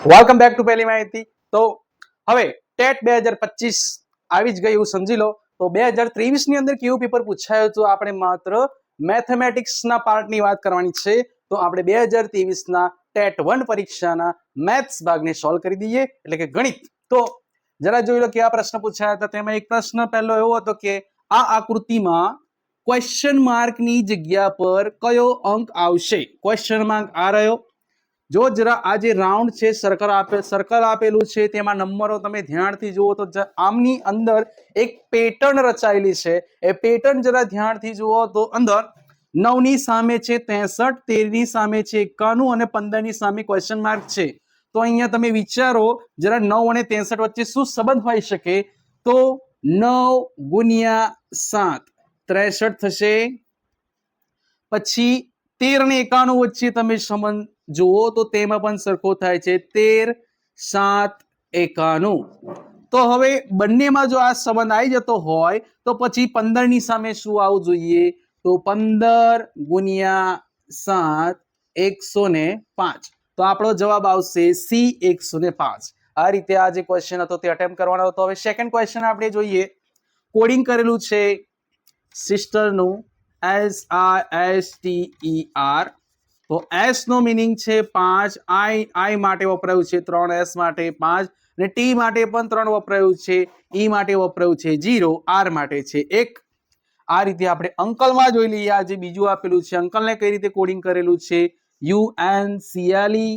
Welcome back to પહેલી માહિતી. તો હવે ટેટ 2025 આવી જ ગઈ એવું સમજી લો. તો 2023 ની અંદર કેવું પેપર પૂછાયું હતું, આપણે માત્ર મેથેમેટિક્સના પાર્ટની વાત કરવાની છે. તો આપણે 2023 ના ટેટ 1 પરીક્ષાના મેથ્સ ભાગને સોલ્વ કરી દઈએ, એટલે કે ગણિત. તો જરા જોઈ લો કેવા પ્રશ્ન પૂછાયા હતા. તેમાં એક પ્રશ્ન પહેલો એવો હતો કે આ આકૃતિમાં ક્વેશ્ચન માર્કની જગ્યા પર કયો અંક આવશે. ક્વેશ્ચન માર્ક આ રહ્યો. જો જરા આ જે રાઉન્ડ છે, સર્કલ આપેલું છે, તેમાં નંબરો તમે ધ્યાનથી જુઓ તો આમની અંદર એક પેટર્ન રચાયેલી છે. એ પેટર્ન જરા ધ્યાનથી જુઓ તો અંદર 9 ની સામે છે 63, 13 ની સામે છે 91 અને 15 ની સામે ક્વેશ્ચન માર્ક છે. તો અહીંયા તમે વિચારો જરા 9 અને 63 વચ્ચે શું સંબંધ હોઈ શકે. તો 9 ગુણ્યા 7 63 થશે. પછી 13 અને 91 વચ્ચે તમે સંબંધ જુઓ તો તેમાં પણ સરખો થાય છે, 13 7 91. તો હવે બંનેમાં જો આ સંબંધ આવી જતો હોય તો પછી 15 ની સામે શું આવવું જોઈએ. તો 15 ગુણ્યા 7 105. તો આપણો જવાબ આવશે સી 105. આ રીતે આ જે ક્વેશ્ચન હતો તે અટેમ્પ્ટ કરવાનો હતો. હવે સેકન્ડ ક્વેશ્ચન આપણે જોઈએ. કોડિંગ કરેલું છે સિસ્ટરનું SISTER. તો S નો મીનિંગ છે 5, I માટે વપરાયું છે 3, S માટે 5 અને T માટે પણ 3 વપરાયું છે, E માટે વપરાયું છે 0, R માટે છે 1. આ રીતે આપણે અંકલમાં જોઈ લઈએ. આ જે બીજું આપેલું છે અંકલને કઈ રીતે કોડિંગ કરેલું છે. UNCLE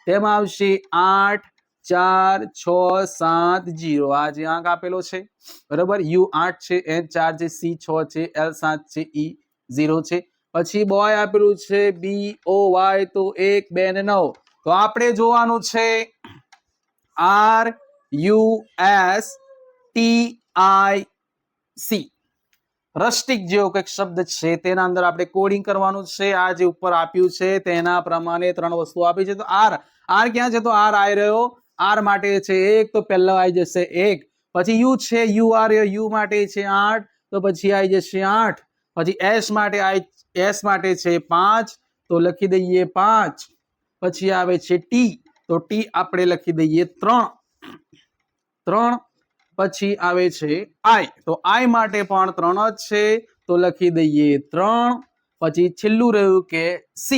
તેમાં આવશે 8 4 6 7 0. આ જે આંક આપેલો છે બરાબર. U 8 છે, N 4 છે, C 6 છે, L 7 છે, E 0 છે. પછી બોય આપેલું છે BOY તો 1 2 ને 9. તો આપણે જોવાનું છે RUSTIC. રસ્ટિક જેવો કંઈક શબ્દ છે તેના અંદર આપણે કોડિંગ કરવાનું છે. આ જે ઉપર આપ્યું છે તેના પ્રમાણે 3 વસ્તુ આપી છે. તો R ક્યાં છે. તો R આવી રહ્યો. R માટે છે 1, તો પહેલા આવી જશે 1. પછી U છે, U આ રહ્યો, U માટે છે 8, તો પછી આવી જશે 8. પછી S માટે છે 5, તો લખી દઈએ 5. પછી આવે છે T, તો T આપણે લખી દઈએ 3. પછી આવે છે I, તો I માટે પણ 3 જ છે, તો લખી દઈએ 3. પછી છેલ્લું રહ્યું કે C,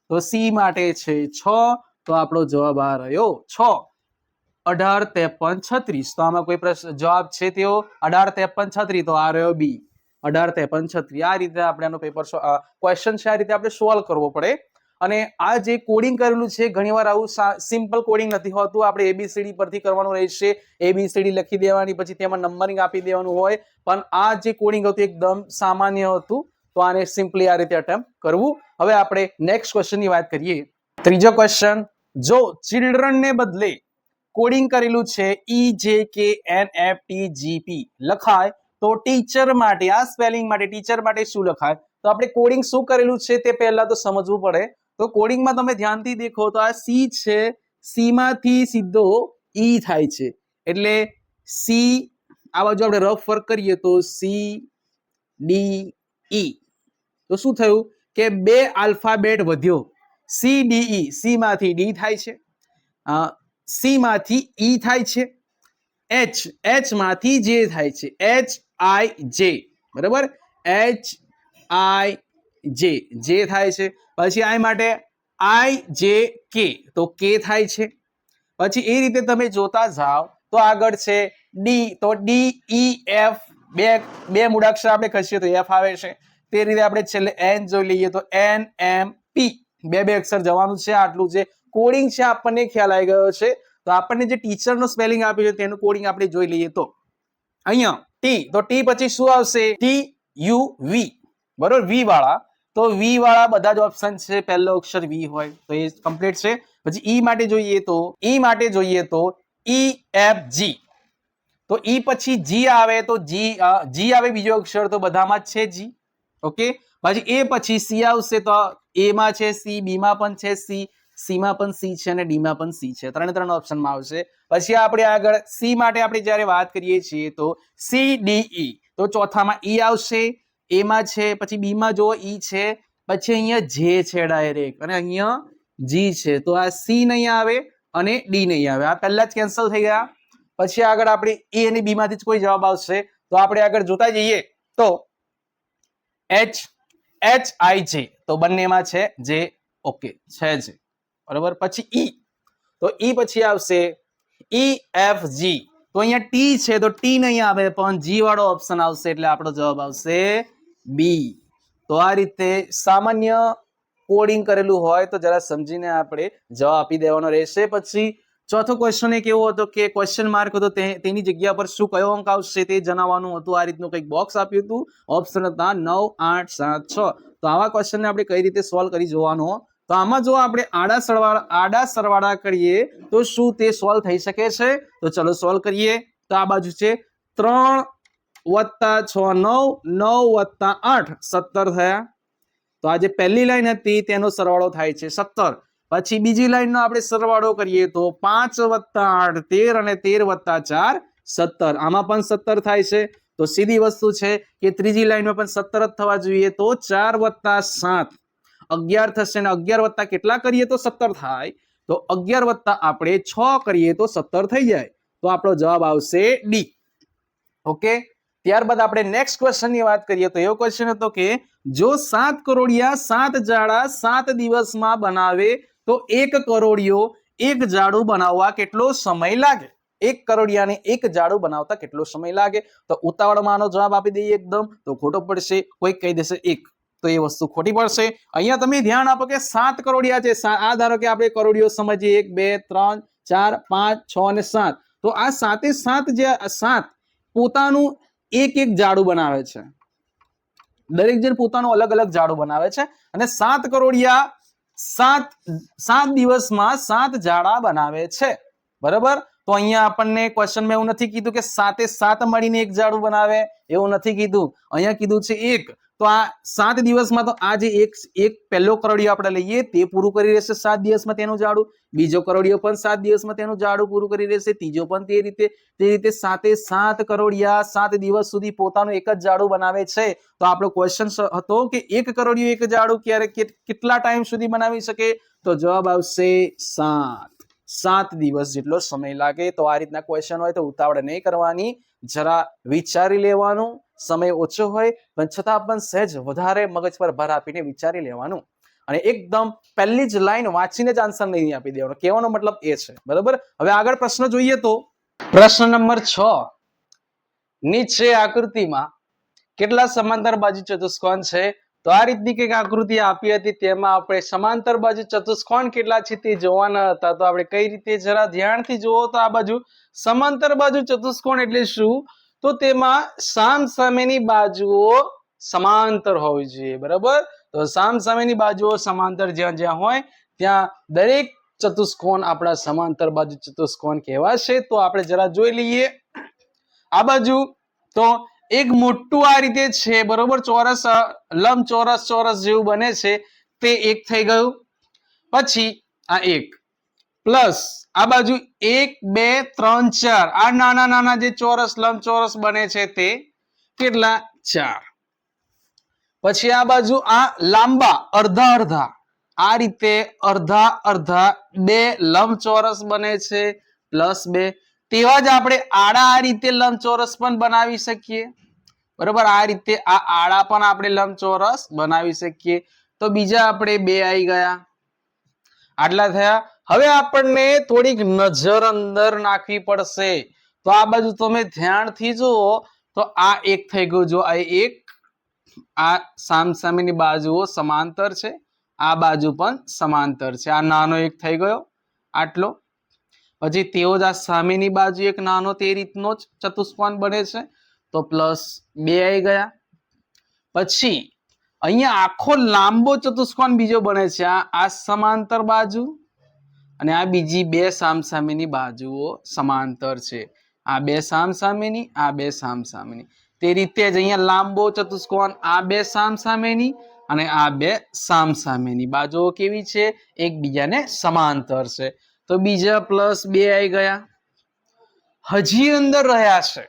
તો C માટે છે 6, તો આપણો જવાબ આ રહ્યો 6. 18 53 36. તો આમાં કોઈ પ્રશ્ન જવાબ છે તેઓ 18 53 36, તો આ રહ્યો B 18 53 36. આ રીતે આપણે આનો પેપર ક્વેશ્ચન છે આ રીતે આપણે સોલ્વ કરવો પડે. અને આ જે કોડિંગ કરેલું છે ઘણીવાર આવું સિમ્પલ કોડિંગ નથી હોતું. આપણે ABCD પરથી કરવાનું રહેશે. ABCD લખી દેવાની, પછી તેમાં નંબરિંગ આપી દેવાનું હોય. પણ આ જે કોડિંગ હતું એકદમ સામાન્ય હતું. તો આને સિમ્પલી આ રીતે અટેમ્પ્ટ કરવું. હવે આપણે નેક્સ્ટ ક્વેશ્ચનની વાત કરીએ. ત્રીજો ક્વેશ્ચન. જો ચિલ્ડ્રન ને બદલે કોડિંગ કરેલું છે EJKNFTGP લખાય તો ટીચર માટે, આ સ્પેલિંગ માટે ટીચર માટે શું લખાય. તો આપણે કોડિંગ શું કરેલું છે તે પહેલા તો સમજવું પડે. તો કોડિંગમાં તમે ધ્યાનથી દેખો તો આ C છે, C માંથી સીધો E થાય છે, એટલે C આ બાજુ આપણે રફ વર્ક કરીએ તો CDE. તો શું થયું કે 2 આલ્ફાબેટ વધ્યો. CDE, C માંથી D થાય છે, C માંથી E થાય છે, H માંથી J થાય છે, HIJ બરાબર, HIJ થાય છે. પછી I માટે IJK, તો K થાય છે. પછી એ રીતે તમે જોતા જાઓ તો આગળ છે D, તો DEF, બે મૂળાક્ષર આપણે ખસીએ તો F આવે છે. તે રીતે આપણે છેલ્લે N જોઈ લઈએ તો NMP, બે અક્ષર જવાનું છે. આટલું જે કોડિંગ છે આપણને ખ્યાલ આવી ગયો છે. તો આપણને જે ટીચર નું સ્પેલિંગ આપ્યું છે તેનું કોડિંગ આપણે જોઈ લઈએ. તો અહીંયા T, તો T પછી શું આવશે. TUV બરોબર, V વાળા. તો V વાળા બધા જ ઓપ્શન છે, પહેલો અક્ષર V હોય તો એ કમ્પ્લીટ છે. પછી E માટે જોઈએ તો EFG, તો E પછી G આવે તો G આવે બીજો અક્ષર, તો બધામાં જ છે G. ઓકે. પછી A પછી C આવશે, તો A માં છે C, B માં પણ છે C, C માં પણ C છે અને D માં પણ C છે. 3 ઓપ્શનમાં આવશે. પછી આપણે આગળ C માટે આપણે જ્યારે વાત કરીએ છીએ તો CDE, તો ચોથામાં E આવશે. A માં છે, પછી B માં જો E છે, પછી અહીંયા J છે ડાયરેક્ટ, અને અહીંયા G છે, તો આ C નહીં આવે, અને ડી નહીં આવે, આ પહેલા જ કેન્સલ થઈ ગયા. પછી આગળ આપણે એ અને બી માંથી જ કોઈ જવાબ આવશે, તો આપણે આગળ જોતા જઈએ તો HHIJ તો બંનેમાં છે જે, ઓકે છે જ, બરાબર. પછી ઈ, તો ઈ પછી આવશે EFG, તો અહીંયા ટી છે તો ટી નહીં આવે પણ જી વાળો ઓપ્શન આવશે, એટલે આપણો જવાબ આવશે બી. તો આ રીતે સામાન્ય કોડિંગ કરેલું હોય તો જરા સમજીને આપણે જવાબ આપી દેવાનો રહેશે. પછી ચોથો ક્વેશ્ચન એક એવો હતો કે ક્વેશ્ચન માર્ક હતો, તેની જગ્યા પર શું કયો અંક આવશે તે જણાવવાનું હતું. આ રીતનું કંઈક બોક્સ આપ્યું હતું, ઓપ્શન હતા 9, 8, 7, 6. તો આવા ક્વેશ્ચનને આપણે કઈ રીતે સોલ્વ કરી જોવાનો, તો આમાં જો આપણે આડા સરવાળા કરીએ તો શું તે સોલ્વ થઈ શકે છે? તો ચલો સોલ્વ કરીએ. તો આ બાજુ છે 3 + 6 9, 9 + 8 17 થયા. તો આ જે પહેલી લાઈન હતી તેનો સરવાળો થાય છે 17. પછી બીજી લાઈનનો આપણે સરવાળો કરીએ તો 5 + 8 13 અને 13 + 4 17. આમાં પણ 17 થાય છે. તો સીધી વસ્તુ છે કે ત્રીજી લાઈનમાં પણ 17 જ થવા જોઈએ. તો 4 + 7 11 થશે, અને 11 વત્તા કેટલા કરીએ તો 17 થાય. તો 11 વત્તા આપણે 6 કરીએ તો 17 થઈ જાય. તો આપણો જવાબ આવશે ડી. ઓકે. ત્યારબાદ આપણે નેક્સ્ટ ક્વેશ્ચનની વાત કરીએ તો એવો ક્વેશ્ચન હતો કે જો 7 કરોડિયા 7 જાડા 7 દિવસમાં બનાવે તો 1 કરોડિયો 1 જાડું બનાવવા કેટલો સમય લાગે? 1 કરોડિયાને 1 જાડું બનાવતા કેટલો સમય લાગે? તો ઉતાવળમાં આનો જવાબ આપી દઈએ એકદમ તો ખોટો પડશે. કોઈ કહી દેશે 1, તો એ વસ્તુ ખોટી પડશે. અહીંયા તમે ધ્યાન આપો કે 7 કરોડિયા છે. આ ધારો કે આપણે કરોડિયો સમજીએ 1 2 3 4 5 6 અને 7. તો આ 7 જે 7 પોતાનું એક જાડું બનાવે છે. દરેક જણ પોતાનું અલગ અલગ જાડું બનાવે છે, અને 7 કરોડિયા 7 દિવસમાં 7 જાડા બનાવે છે, બરાબર. તો અહીંયા આપણને ક્વેશ્ચનમાં એવું નથી કીધું કે 7 મળીને એક જાડું બનાવે, એવું નથી કીધું. અહીંયા કીધું છે 1. તો આ 7 દિવસમાં તો આ જે એક પહેલો કરોડિયો આપણે લઈએ તે પૂરું કરી રહેશે 7 દિવસમાં તેનું જાડું, બીજો કરોડિયો પણ 7 દિવસમાં તેનું જાડું પૂરું કરી રહેશે, ત્રીજો પણ તે રીતે 7 કરોડિયા 7 દિવસ સુધી પોતાનું એક જ જાડું બનાવે છે. તો આપણો ક્વેશ્ચન હતો કે 1 કરોડિયો એક જાડું કેટલા ટાઈમ સુધી બનાવી શકે? તો જવાબ આવશે 7 દિવસ જેટલો સમય લાગે. તો આ રીતના ક્વેશ્ચન હોય તો ઉતાવળ નહીં કરવાની, જરા વિચારી લેવાનું. સમય ઓછો હોય પણ છતાં પણ સહેજ વધારે મગજ પર ભાર આપીને વિચારી લેવાનું, અને એકદમ પહેલી જ લાઈન વાંચીને જ આન્સર નહીં આપી દેવાનો. કહેવાનો મતલબ એ છે, બરાબર. હવે આગળ પ્રશ્ન જોઈએ તો પ્રશ્ન નંબર 6. નીચે આકૃતિમાં કેટલા સમાંતર બાજુ ચતુષ્કોણ છે? તો આ રીતની કંઈક આકૃતિ આપી હતી, તેમાં આપણે સમાંતર બાજુ ચતુષ્કોણ કેટલા છે તે જોવાના હતા. તો આપણે કઈ રીતે, જરા ધ્યાનથી જુઓ તો આ બાજુ સમાંતર બાજુ ચતુષ્કોણ એટલે શું? તો તેમાં સામસામેની બાજુઓ સમાંતર હોવી જોઈએ, બરાબર. તો સામસામેની બાજુઓ સમાંતર જ્યાં જ્યાં હોય ત્યાં દરેક ચતુષ્કોણ આપણા સમાંતર બાજુ ચતુષ્કોણ કહેવાશે. તો આપણે જરા જોઈ લઈએ આ બાજુ. તો એક મોટું આ રીતે છે, બરોબર, ચોરસ લંબચોરસ ચોરસ જેવું બને છે, તે એક થઈ ગયું. પછી આ એક પ્લસ આ બાજુ 1 2 3 4 આ નાના નાના જે ચોરસ લંબચોરસ બને છે તે કેટલા? 4. પછી આ બાજુ આ લાંબા અડધા અડધા આ રીતે અડધા અડધા 2 લંબચોરસ બને છે, +2. તેવા જ આપણે આડા આ રીતે લંબચોરસ પણ બનાવી શકીએ, બરાબર. આ રીતે આ આડા પણ આપણે લંબચોરસ બનાવી શકીએ. તો બીજા આપણે 2 આવી ગયા, આટલા થયા. હવે આપણને થોડીક નજર અંદર નાખવી પડશે. તો આ બાજુ તમે ધ્યાનથી જુઓ તો આ એક થઈ ગયું. જો આ એક, આ સામસામેની બાજુઓ સમાંતર છે, આ બાજુ પણ સમાંતર છે. આ નાનો એક થઈ ગયો આટલો. પછી તેઓ જ આ સામેની બાજુ એક નાનો તે રીતનો જ ચતુષ્કોણ બને છે, તો +2 આવી ગયા. પછી અહીંયા આખો લાંબો ચતુષ્કોણ બીજો બને છે, આ સમાંતર બાજુ અને આ બીજી 2 સામસામેની બાજુઓ સમાંતર છે. આ 2 સામસામેની, આ 2 સામસામેની. તે રીતે જ અહીંયા લાંબો ચતુષ્કોણ આ 2 સામસામેની અને આ 2 સામસામેની બાજુઓ કેવી છે? એકબીજાને સમાંતર છે. તો બીજા +2 આવી ગયા. હજી અંદર રહ્યા છે.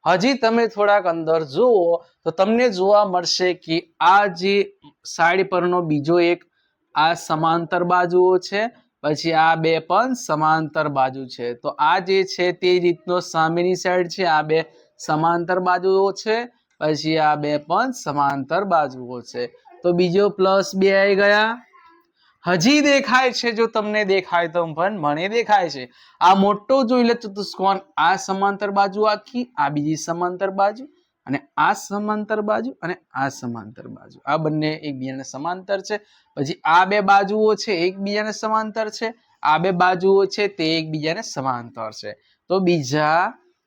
હજી તમે થોડાક અંદર જુઓ તો તમને જોવા મળશે કે આ જે સાઈડ પરનો બીજો એક આ સમાંતર બાજુઓ છે, પછી આ બે પણ સમાંતર બાજુ છે તો આ જે છે તે રીતનો સામેની સાઈડ છે આ બે સમાંતર બાજુઓ છે પછી આ બે પણ સમાંતર બાજુઓ છે તો બીજો +2 આવી ગયા હજી દેખાય છે જો તમને દેખાય તો પણ મને દેખાય છે આ મોટો જોઈ લે ચતુષ્કોણ આ સમાંતર બાજુ આખી આ બીજી સમાંતર બાજુ અને આ સમાંતર બાજુ અને આ સમાંતર બાજુ આ બંને એકબીજાને સમાંતર છે પછી આ બે બાજુઓ છે એકબીજાને સમાંતર છે આ બે બાજુઓ છે તે એકબીજાને સમાંતર છે તો બીજા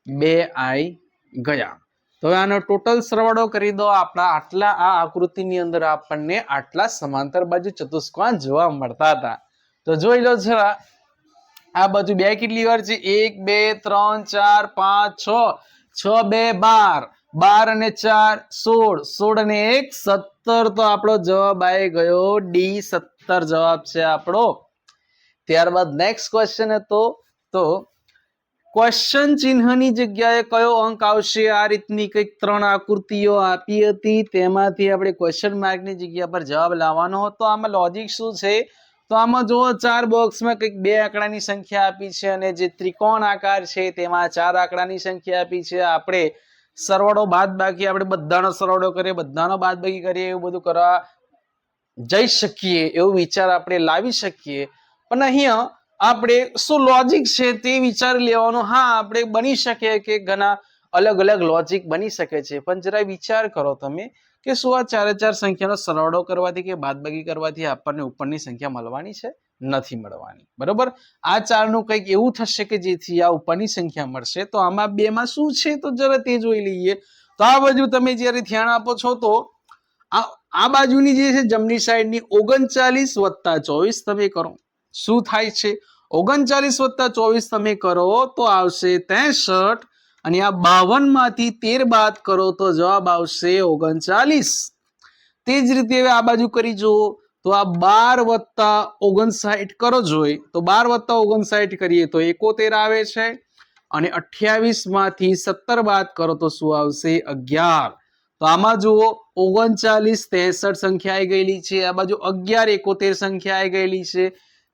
બે આવી ગયા તો આનો ટોટલ સરવાળો કરી દો આપણા આટલા આ આકૃતિની અંદર આપણને આટલા સમાંતર બાજુ ચતુષ્કોણ જોવા મળતા હતા તો જોઈ લો જરા આ બાજુ બે કેટલી વાર છે 1 2 3 4 5 6 6 2 12 12 અને 4 16 16 અને 1 17 તો આપણો જવાબ આવી ગયો ડી 17 જવાબ છે આપણો ત્યારબાદ નેક્સ્ટ ક્વેશ્ચન હતો તો ક્વેશ્ચન ચિહ્નની જગ્યાએ કયો અંક આવશે આ રીતની કંઈક ત્રણ આકૃતિઓ આપી હતી તેમાંથી આપણે ક્વેશ્ચન માર્કની જગ્યા પર જવાબ લાવવાનો હતો આમાં લોજિક શું છે તો આમાં જો 4 બોક્સમાં કંઈક 2 આંકડાની સંખ્યા આપી છે અને જે ત્રિકોણ આકાર છે તેમાં 4 આંકડાની સંખ્યા આપી છે આપણે સરવાળો બાદબાકી આપણે બધાનો સરવાળો કરીએ બધાનો બાદબાકી કરીએ એવું બધું કરવા જઈ શકીએ એવો વિચાર આપણે લાવી શકીએ પણ અહીંયા આપણે શું લોજિક છે તે વિચાર લેવાનો હા આપણે બની શકે કે ઘણા અલગ અલગ લોજિક બની શકે છે પણ જરા વિચાર કરો તમે કે શું આ 4 સંખ્યાનો સરવાળો કરવાથી કે બાદબાકી કરવાથી આપણને ઉપરની સંખ્યા મળવાની છે નથી મળવાની બરોબર આ 4 નું કંઈક એવું થશે કે જેથી આ ઉપરની સંખ્યા મળશે તો આમાં બે માં શું છે તો જરા તે જોઈ લઈએ તો આ બાજુ તમે જ્યારે ધ્યાન આપો છો તો આ બાજુની જે છે જમણી સાઈડની 39 + 24 તમે કરો શું થાય છે 39 + 24 તમે કરો તો આવશે 63 અને આ 52 માંથી 13 બાદ કરો તો જવાબ આવશે 39 તે જ રીતે હવે આ બાજુ કરી જુઓ તો આ 12 + 59 કરો જોઈ તો 12 + 59 કરીએ તો 71 આવે છે અને 28 માંથી 17 બાદ કરો તો શું આવશે 11 તો આમાં જુઓ 39 63 સંખ્યા આવી ગયેલી છે આ બાજુ 11 71 સંખ્યા આવી ગયેલી છે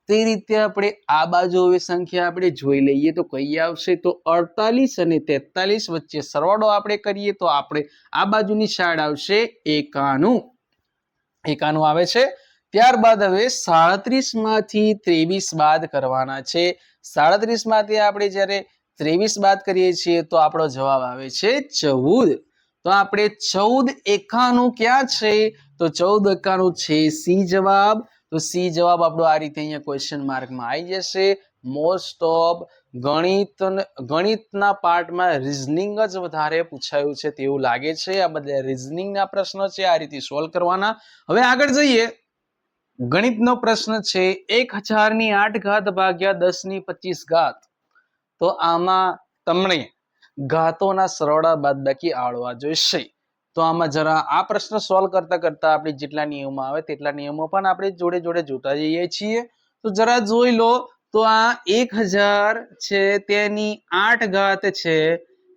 તે રીતે આપણે આ બાજુ હવે સંખ્યા આપણે જોઈ લઈએ તો કઈ આવશે તો 48 અને 43 વચ્ચે સરવાળો આપણે કરીએ તો આપણે આ બાજુની સાઈડ આવશે 91 આવે છે ત્યારબાદ હવે 37 માંથી 23 બાદ કરવાના છે 37 માંથી આપણે જ્યારે 23 બાદ કરીએ છીએ તો આપણો જવાબ આવે છે 14 તો આપણે 14 91 ક્યાં છે તો 14 91 છે સી જવાબ તો સી જવાબ આપણો આ રીતે અહીંયા ક્વેશ્ચન માર્કમાં આવી જશે મોસ્ટ ઓફ ગણિતના પાર્ટમાં રીઝનિંગ જ વધારે પૂછાયું છે તેવું લાગે છે આ બધા રીઝનિંગના પ્રશ્નો છે આ રીતે સોલ્વ કરવાના હવે આગળ જઈએ ગણિતનો પ્રશ્ન છે 1008 ઘાત ભાગ્યા 1025 તો આમાં તમને ઘાતોના સરવાળા બાદબાકી આવડવા જોઈશે તો આમાં જરા આ પ્રશ્ન સોલ્વ કરતા કરતા આપણે જેટલા નિયમો આવે તેટલા નિયમો પણ આપણે જોડે જોડે જોતા જઈએ છીએ તો જરા જોઈ લો તો આ 1000 છે તેની 8 ઘાત છે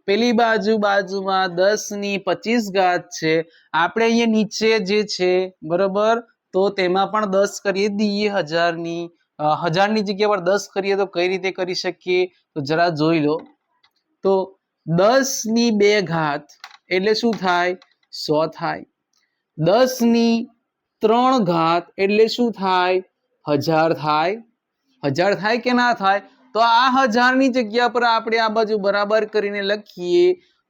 પેલી બાજુમાં 1025 છે આપણે અહીંયા નીચે જે છે બરોબર તો તેમાં પણ 10 કરી દઈએ 1000ની જગ્યા પર 10 કરીએ તો કઈ રીતે કરી શકીએ તો જરા જોઈ લો તો 10 ની 2 ઘાત એટલે શું થાય 100 થાય 10 ની 3 ઘાત એટલે શું થાય 1000 થાય 1000 થાય કે ના થાય તો આ 1000 ની જગ્યા પર આપણે આ બાજુ બરાબર કરીને લખીએ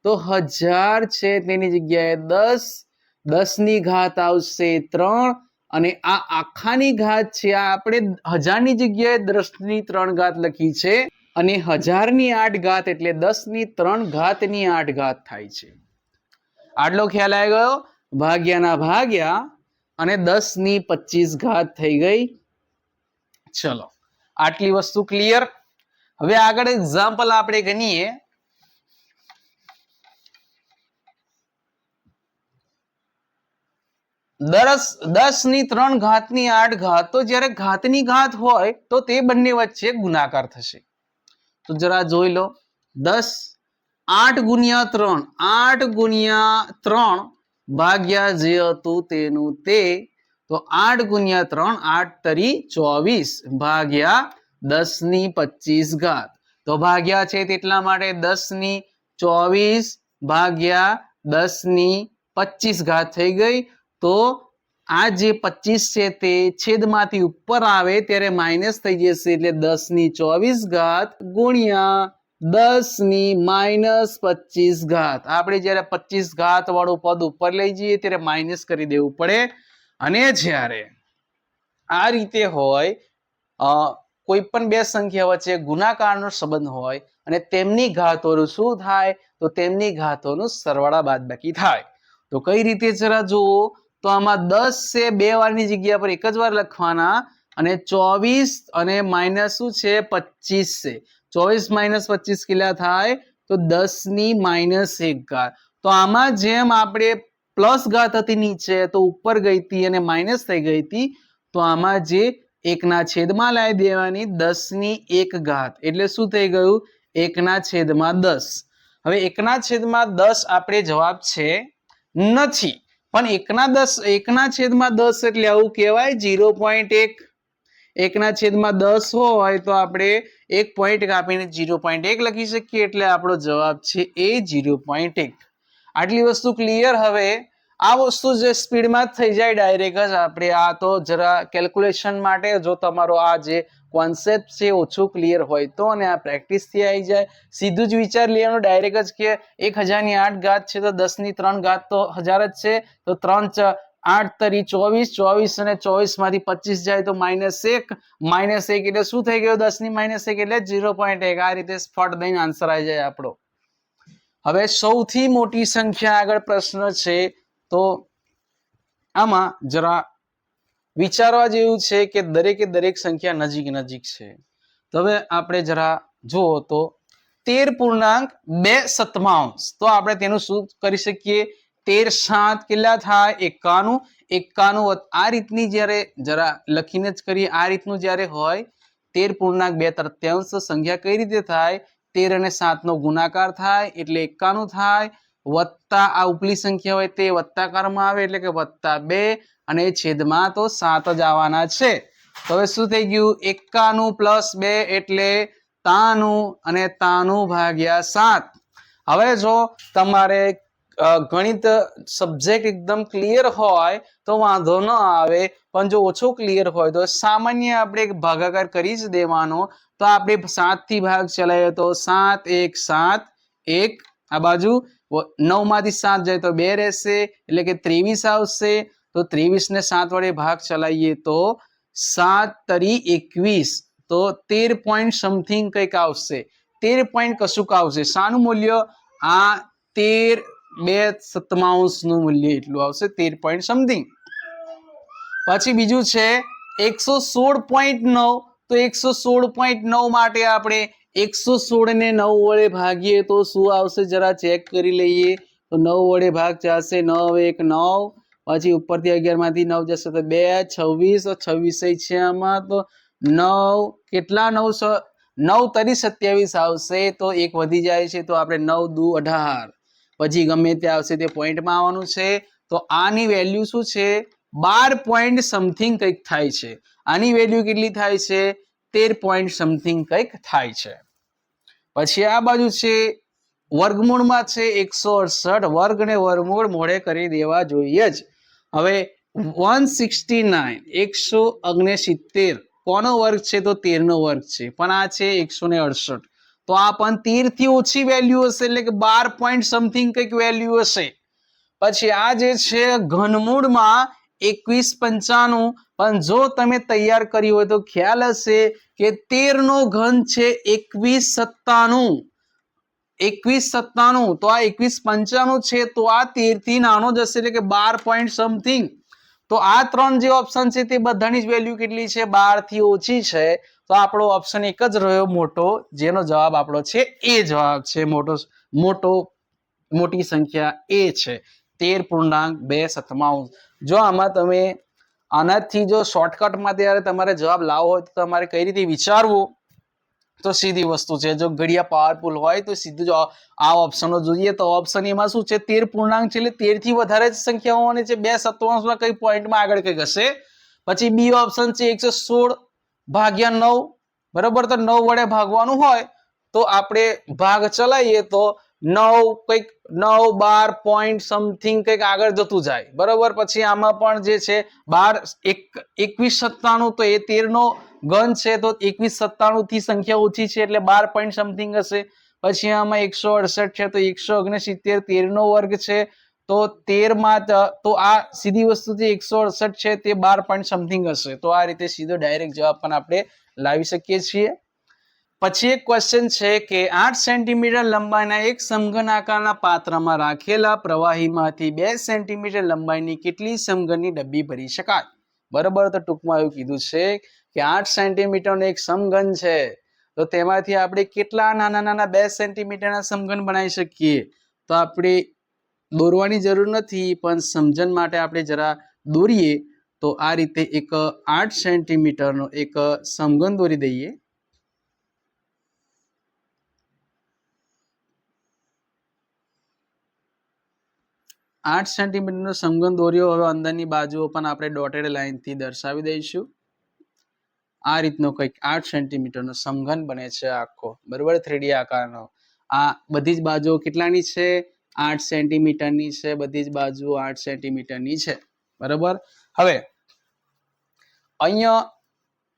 તો 1000 છે તેની જગ્યાએ 10 ની ઘાત આવશે 3 અને આ આખાની ઘાત છે આ આપણે 1000 ની જગ્યાએ 10 ની 3 ઘાત લખી છે અને 1000 ની 8 ઘાત એટલે 10 ની 3 ઘાતની 8 ઘાત થાય છે આટલો ખ્યાલ આવી ગયો ભાગ્યાના ભાગ્યા અને 10 ની 25 ઘાત થઈ ગઈ ચલો આટલી વસ્તુ ક્લિયર હવે આગળ એક્ઝામ્પલ આપણે ગણીએ 10 ની 3 ઘાતની 8 ઘાત તો જ્યારે ઘાતની ઘાત હોય તો તે બંને વચ્ચે ગુણાકાર થશે તો જરા જોઈ લો 10 8 ગુણ્યા 3 ભાગ્યા જે હતું તેનું તે તો 8 ગુણ્યા 3 8 તરી 24 ભાગ્યા 10 ની 25 ઘાત. તો ભાગ્યા છે તેટલા માટે 10 ની 24 ભાગ્યા 10 ની 25 ઘાત થઈ ગઈ. તો આ જે 25 છે તે છેદમાંથી ઉપર આવે ત્યારે માઇનસ થઈ જશે એટલે 10 ની 24 ઘાત ગુણ્યા 10 ની માઇનસ 25 ઘાત. આપણે જ્યારે 25 ઘાત વાળું પદ ઉપર લઈ જઈએ ત્યારે માઇનસ કરી દેવું પડે. અને જ્યારે આ રીતે હોય કોઈ પણ બે સંખ્યા વચ્ચે ગુણાકારનો સંબંધ હોય અને તેમની ઘાતોનું શું થાય તો તેમની ઘાતોનું સરવાળા બાદબાકી થાય. તો કઈ રીતે જરા જુઓ તો આમાં 10 છે બે વારની જગ્યા પર એક જ વાર લખવાના અને 24 અને માઇનસ શું છે 25 છે. 24 માઇનસ 25 કેટલા થાય તો 10 ની માઇનસ 1 ઘાત. તો આમાં જેમ આપણે પ્લસ ઘાત હતી નીચે તો ઉપર ગઈ હતી અને માઇનસ થઈ ગઈ હતી તો આમાં જે એકના છેદમાં લાવી દેવાની 10 ની 1 ઘાત એટલે શું થઈ ગયું એકના છેદમાં 10. હવે એકના છેદમાં 10 આપણે જવાબ છે નથી પણ એકના છેદમાં 10 એટલે આવું કહેવાય 0.1. એકના છેદમાં 10 હોય તો આપણે એક પોઈન્ટ કાપીને 0.1 લખી શકીએ એટલે આપણો જવાબ છે એ 0.1. આટલી વસ્તુ ક્લિયર. હવે આ વસ્તુ જે સ્પીડમાં જ થઈ જાય ડાયરેક્ટ જ આપણે આ તો જરા કેલ્ક્યુલેશન માટે જો તમારો આ જે કોન્સેપ્ટ છે ઓછું ક્લિયર હોય તો અને આ પ્રેક્ટિસ થી આવી જાય સીધું જ વિચાર લેવાનું ડાયરેક્ટ જ કે 1000 ની 8 ઘાત છે તો 10 ની 3 ઘાત તો 1000 જ છે તો 3 8 તરી 24 24 અને 24 માંથી 25 જાય તો -1 -1 એટલે શું થઈ ગયું 10 ની -1 એટલે 0.1. આ રીતે ફટ દઈને આન્સર આવી જાય આપણો. હવે સૌથી મોટી સંખ્યા આગળ પ્રશ્ન છે તો આમાં જરા વિચારવા જેવું છે કે દરેકે દરેક સંખ્યા નજીક નજીક છે. તો હવે આપણે જરા જુઓ તો 13.2 તો આપણે તેનું શું કરી શકીએ 13 7 કેટલા થાય 51 આ રીતની જ્યારે જરા લખીને જ કરીએ આ રીતનું જ્યારે હોય 13.2 સંખ્યા કઈ રીતે થાય 13 અને 7 નો ગુણાકાર થાય એટલે 51 થાય વત્તા આ ઉપલી સંખ્યા હોય તે વત્તાકારમાં આવે એટલે કે +2 અને છેદમાં તો 7 જ આવવાના છે. તો હવે શું થઈ ગયું 51 + 2 એટલે 93 અને 93 ભાગ્યા 7. હવે જો તમારે ગણિત સબ્જેક્ટ એકદમ ક્લિયર હોય તો વાંધો ન આવે પણ જો ઓછો ક્લિયર હોય તો સામાન્ય આપણે એક ભાગાકાર કરી જ દેવાનો. તો આપણે 7 થી ભાગ ચલાવીએ તો 7 1 7 1 આ બાજુ 9 માંથી 7 જાય તો 2 રહેશે એટલે કે 23 આવશે. તો 23 ને 7 વડે ભાગ ચલાવીએ તો 7 તરી 21 તો 13 પોઈન્ટ સમથિંગ કંઈક આવશે 13 પોઈન્ટ કશુંક આવશે. શાનું મૂલ્ય આ 13.2 નું મૂલ્ય એટલું આવશે 13 પોઈન્ટ સમથિંગ. પછી બીજું છે 116.9 તો 116.9 માટે આપણે 116 ને 9 વડે ભાગીએ તો શું આવશે જરા ચેક કરી લઈએ. તો 9 વડે ભાગ જશે 9 1 9 પછી ઉપરથી 11 માંથી 9 જશે તો 2 26 26 છે આમાં તો 9 કેટલા 9 તરી 27 આવશે તો એક વધી જાય છે તો આપણે 9 દુ 18 પછી ગમે તે આવશે તે પોઈન્ટમાં આવવાનું છે. તો આની વેલ્યુ શું છે 12 પોઈન્ટ સમથિંગ કંઈક થાય છે. આની વેલ્યુ કેટલી થાય છે 13 પોઈન્ટ સમથિંગ કંઈક થાય છે. પછી આ બાજુ છે વર્ગમૂળમાં છે 168 વર્ગ ને વર્ગમૂળ મોઢે કરી દેવા જોઈએ જ. હવે 169 169 કોનો વર્ગ છે તો 13 નો વર્ગ છે પણ આ છે 168 તો આ પણ 13 થી ઓછી વેલ્યુ હશે એટલે કે 12 પોઈન્ટ સમથિંગ કંઈક વેલ્યુ હશે. પછી આ જે છે ઘનમૂળમાં 2195 પણ જો તમે તૈયાર કરી હોય તો ખ્યાલ હશે કે 13 નો ઘન છે 2197 તો આ 2195 છે તો આ 13 થી નાનો જ હશે એટલે કે 12 પોઈન્ટ સમથિંગ. તો આ ત્રણ જે ઓપ્શન છે તે બધાની જ વેલ્યુ કેટલી છે 12 થી ઓછી છે. તો આપણો ઓપ્શન એક જ રહ્યો મોટો જેનો જવાબ આપણો છે એ જવાબ છે મોટી સંખ્યા એ છે 13.2. જો આમાં તમે આનાથી જો શોર્ટકટમાં ત્યારે તમારે જવાબ લાવવો હોય તો તમારે કઈ રીતે વિચારવું તો સીધી વસ્તુ છે, જો ઘડિયા પાવરફુલ હોય તો સીધું જો આ ઓપ્શનો જોઈએ તો ઓપ્શન એમાં શું છે 13 પૂર્ણાંક છે એટલે 13 થી વધારે જ સંખ્યા હોવાની છે, બે સત્તાંશમાં કઈ પોઈન્ટમાં આગળ કઈ હશે. પછી બી ઓપ્શન છે 116 ભાગ્યા 9, બરોબર, તો 9 વડે ભાગવાનું હોય તો આપણે ભાગ ચલાવીએ તો 9 કઈક 9 12 પોઈન્ટ સમથિંગ કઈક આગળ જતું જાય, બરોબર. પછી આમાં પણ જે છે 12 2197 તો એ 13 નો ઘન છે તો 2197 થી સંખ્યા ઓછી છે એટલે 12 પોઈન્ટ સમથિંગ હશે. પછી આમાં 168 છે તો 169 13 નો વર્ગ છે તો 13 માં તો આ સીધી વસ્તુ જે 168 છે તે 12 પોઈન્ટ સમથિંગ હશે. તો આ રીતે સીધો ડાયરેક્ટ જવાબ પણ આપણે લાવી શકીએ છીએ. પછી એક ક્વેશ્ચન છે કે 8 સેન્ટીમીટર લંબાઈના એક સમઘન આકારના પાત્રમાં રાખેલા પ્રવાહીમાંથી 2 સેન્ટીમીટર લંબાઈની કેટલી સમઘનની ડબ્બી ભરી શકાય, બરોબર. તો ટૂંકમાં એવું કીધું છે કે 8 સેન્ટીમીટરનો એક સમઘન છે તો તેમાંથી આપણે કેટલા નાના નાના 2 સેન્ટીમીટરના સમઘન બનાવી શકીએ. તો આપણે દોરવાની જરૂર નથી પણ સમજણ માટે આપણે જરા દોરીએ તો આ રીતે એક 8 સેન્ટીમીટરનો એક સમઘન દોરી દઈએ. આઠ સેન્ટીમીટરનો સમઘન દોર્યો. હવે અંદરની બાજુઓ પણ આપણે ડોટેડ લાઈનથી દર્શાવી દઈશું. આ રીતનો કંઈક 8 સેન્ટીમીટરનો સમઘન બને છે આખો, બરોબર, 3D આકારનો. આ બધી જ બાજુઓ કેટલાની છે? 8 સેન્ટીમીટરની છે. બધી જ બાજુઓ 8 સેન્ટીમીટરની છે, બરોબર. હવે અહીંયા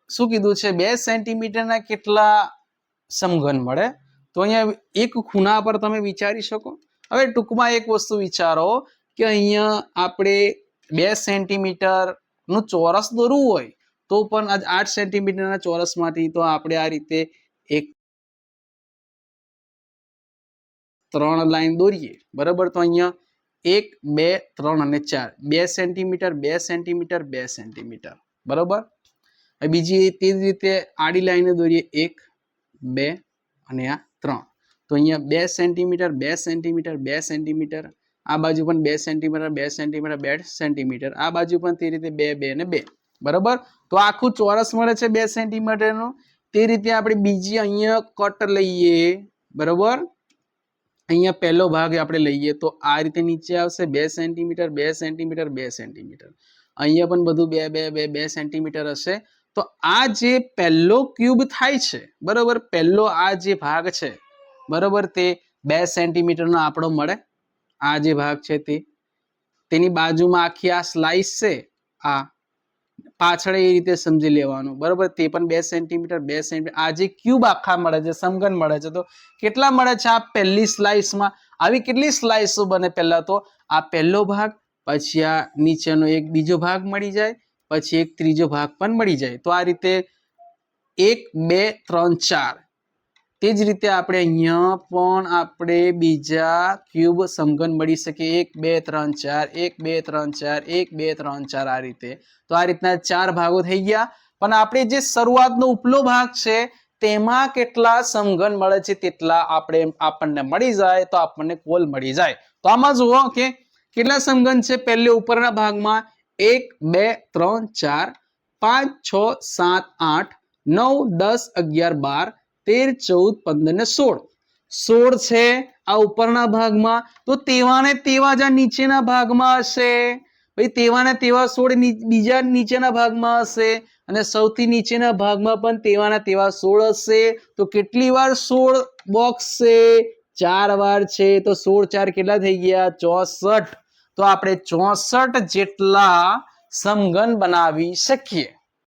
શું કીધું છે? 2 સેન્ટીમીટરના કેટલા સમઘન મળે? તો અહીંયા એક ખૂણા પર તમે વિચારી શકો. હવે ટૂંકમાં એક વસ્તુ વિચારો કે અહીંયા આપણે 2 સેન્ટીમીટર નું ચોરસ દોરવું હોય તો પણ 8 સેન્ટીમીટરના ચોરસમાંથી તો આપણે આ રીતે એક 3 લાઈન દોરીએ, બરાબર. તો અહીંયા 1 2 3 અને 4, 2 સેન્ટીમીટર 2 સેન્ટીમીટર 2 સેન્ટીમીટર, બરોબર. બીજી તે જ રીતે આડી લાઈન દોરીએ 1 2 અને આ 3. તો અહીંયા 2 સેન્ટીમીટર 2 સેન્ટીમીટર 2 સેન્ટીમીટર, આ બાજુ પણ 2 સેન્ટીમીટર 2 સેન્ટીમીટર 2 સેન્ટીમીટર, આ બાજુ પણ તે રીતે 2 2 અને 2, બરોબર. તો આખું ચોરસ મળે છે 2 સેન્ટીમીટરનું. તે રીતે આપણે બીજી અહીંયા કટ લઈએ, બરોબર. અહીંયા પહેલો ભાગ આપણે લઈએ તો આ રીતે નીચે આવશે 2 સેન્ટીમીટર 2 સેન્ટીમીટર 2 સેન્ટીમીટર. અહીંયા પણ બધું 2 2 2 2 સેન્ટીમીટર હશે. તો આ જે પહેલો ક્યુબ થાય છે, બરોબર, પહેલો આ જે ભાગ છે, બરોબર, તે 2 સેન્ટીમીટરનો આપણો મળે. આ જે ભાગ છે તેની બાજુમાં આખી આ સ્લાઇસ છે, આ પાછળ એ રીતે સમજી લેવાનું, બરોબર. તે પણ 2 સેન્ટીમીટર 2 સેન્ટીમીટર. આ જે ક્યુબ આખા મળે છે, સમઘન મળે છે, તો કેટલા મળે છે? આ પહેલી સ્લાઇસમાં આવી કેટલી સ્લાઇસો બને? પહેલા તો આ પહેલો ભાગ, પછી આ નીચેનો એક બીજો ભાગ મળી જાય, પછી એક ત્રીજો ભાગ પણ મળી જાય. તો આ રીતે 1 2 3 4. તે જ રીતે આપણે અહીંયા પણ આપણે બીજા ક્યુબ સમઘન મળી શકે 1 2 3 4 1 2 3 4 1 2 3 4 આ રીતે. તો આ રીતના 4 ભાગો થઈ ગયા. પણ આપણે જે શરૂઆતનો ઉપલો ભાગ છે તેમાં કેટલા સમઘન મળે છે તેટલા આપણને મળી જાય તો આપણને કુલ મળી જાય. તો આમાં જુઓ કે કેટલા સમઘન છે. પહેલે ઉપરના ભાગમાં 1 2 3 4 5 6 7 8 9 10 11 12 13 14 15 ને 16 છે આ ઉપરના ભાગમાં. તો તેવા ને તેવા જ નીચેના ભાગમાં હશે. ભાઈ તેવા ને તેવા 16 બીજા નીચેના ભાગમાં હશે અને સૌથી નીચેના ભાગમાં પણ તેવા ને તેવા 16 હશે. તો કેટલી વાર 16 બોક્સ છે? 4 વાર છે. તો 16 4 કેટલા થઈ ગયા? 64. તો આપણે 64 જેટલા સમઘન બનાવી શકીએ.